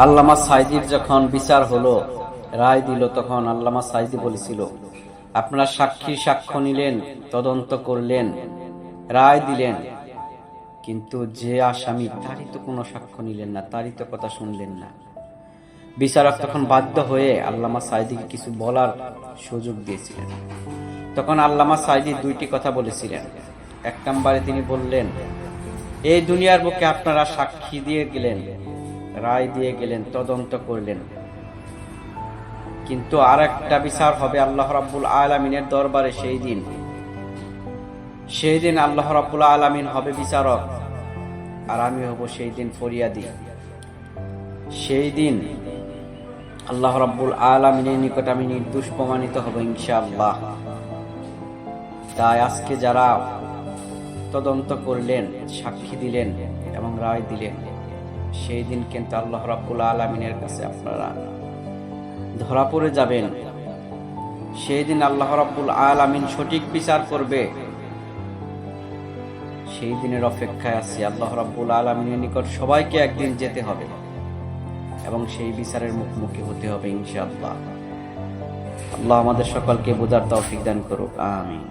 আল্লামা সাঈদীর যখন বিচার হলো, রায় দিল, তখন আল্লামা সাঈদী বলেছিল, আপনারা সাক্ষ্য নিলেন, তদন্ত করলেন, রায় দিলেন, কিন্তু যে আসামি তারই তো কোনো সাক্ষ্য নিলেন না, তারই তো কথা শুনলেন না। বিচারক তখন বাধ্য হয়ে আল্লামা সাঈদীকে কিছু বলার সুযোগ দিয়েছিলেন। তখন আল্লামা সাঈদী দুইটি কথা বলেছিলেন। এক নম্বরে তিনি বললেন, এই দুনিয়ার বুকে আপনারা সাক্ষী দিয়ে গেলেন, রায় দিয়ে গেলেন, তদন্ত করলেন, কিন্তু আর একটা বিচার হবে আল্লাহ রাব্বুল আলামিনের দরবারে। সেই দিন আল্লাহ রাব্বুল আলামিন হবে বিচারক, আর আমি হব সেই দিন ফরিয়াদি। সেই দিন আল্লাহ রাব্বুল আলামিনের নিকট আমি নির্দোষ প্রমাণিত হব ইনশাআল্লাহ। তাই আজকে যারা তদন্ত করলেন, সাক্ষী দিলেন এবং রায় দিলেন, সেই দিন কিন্তু আল্লাহ রাব্বুল আলামিনের কাছে আপনারা ধরা পড়ে যাবেন। সেই দিন আল্লাহ রাব্বুল আলামিন সঠিক বিচার করবে। সেই দিনের অপেক্ষায় আছি। আল্লাহ রাব্বুল আলামিনের নিকট সবাইকে একদিন যেতে হবে এবং সেই বিচারের মুখোমুখি হতে হবে ইনশাআল্লাহ। আল্লাহ আমাদের সকলকে বোঝার তৌফিক দান করুক, আমিন।